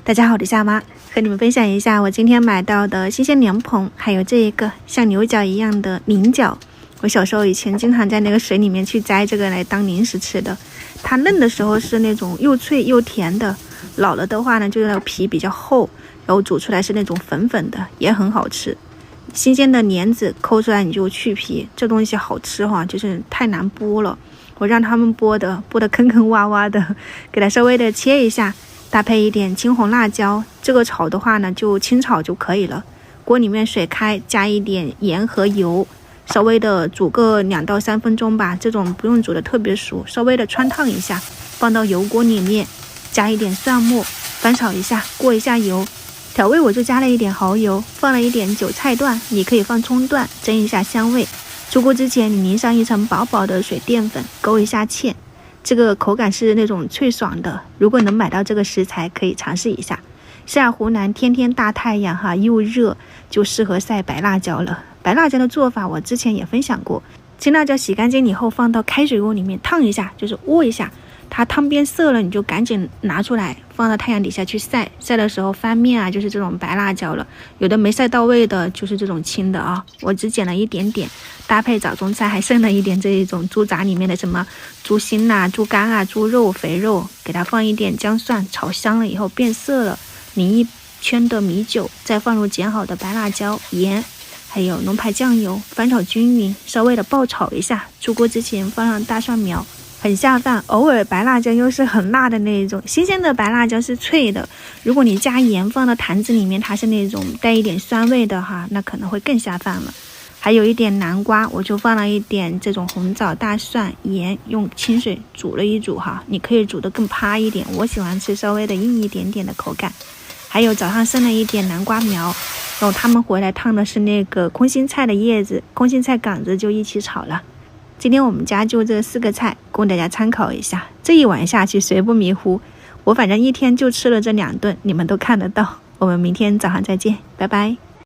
大家好，我是夏妈，和你们分享一下我今天买到的新鲜莲蓬，还有这一个像牛角一样的菱角。我小时候以前经常在那个水里面去摘这个来当零食吃的。它嫩的时候是那种又脆又甜的，老了的话呢，就是那个皮比较厚，然后煮出来是那种粉粉的，也很好吃。新鲜的莲子抠出来你就去皮，这东西好吃哈，就是太难剥了。我让他们剥得坑坑洼洼的，给它稍微的切一下。搭配一点青红辣椒，这个炒的话呢就清炒就可以了。锅里面水开，加一点盐和油，稍微的煮个2到3分钟吧，这种不用煮的特别熟，稍微的汆烫一下，放到油锅里面，加一点蒜末，翻炒一下，过一下油。调味我就加了一点蚝油，放了一点韭菜段，你可以放葱段，增一下香味。出锅之前你淋上一层薄薄的水淀粉，勾一下芡。这个口感是那种脆爽的，如果能买到这个食材可以尝试一下。像湖南天天大太阳哈，又热，就适合晒白辣椒了。白辣椒的做法我之前也分享过，青辣椒洗干净以后放到开水锅里面烫一下，就是窝一下，它汤边涩了你就赶紧拿出来放到太阳底下去晒，晒的时候翻面啊，就是这种白辣椒了。有的没晒到位的就是这种青的啊，我只剪了一点点，搭配早中菜还剩了一点这一种猪杂里面的什么猪心啊、猪肝啊、猪肉、肥肉，给它放一点姜蒜，炒香了以后变色了，淋一圈的米酒，再放入剪好的白辣椒、盐还有龙牌酱油，翻炒均匀，稍微的爆炒一下。出锅之前放上大蒜苗，很下饭。偶尔白辣椒又是很辣的那种，新鲜的白辣椒是脆的，如果你加盐放到坛子里面，它是那种带一点酸味的哈，那可能会更下饭了。还有一点南瓜，我就放了一点这种红枣、大蒜、盐，用清水煮了一煮哈，你可以煮得更趴一点，我喜欢吃稍微的硬一点点的口感。还有早上剩了一点南瓜苗，然后他们回来烫的是那个空心菜的叶子，空心菜杆子就一起炒了。今天我们家就这4个菜，供大家参考一下。这一碗下去谁不迷糊？我反正一天就吃了这2顿，你们都看得到。我们明天早上再见，拜拜。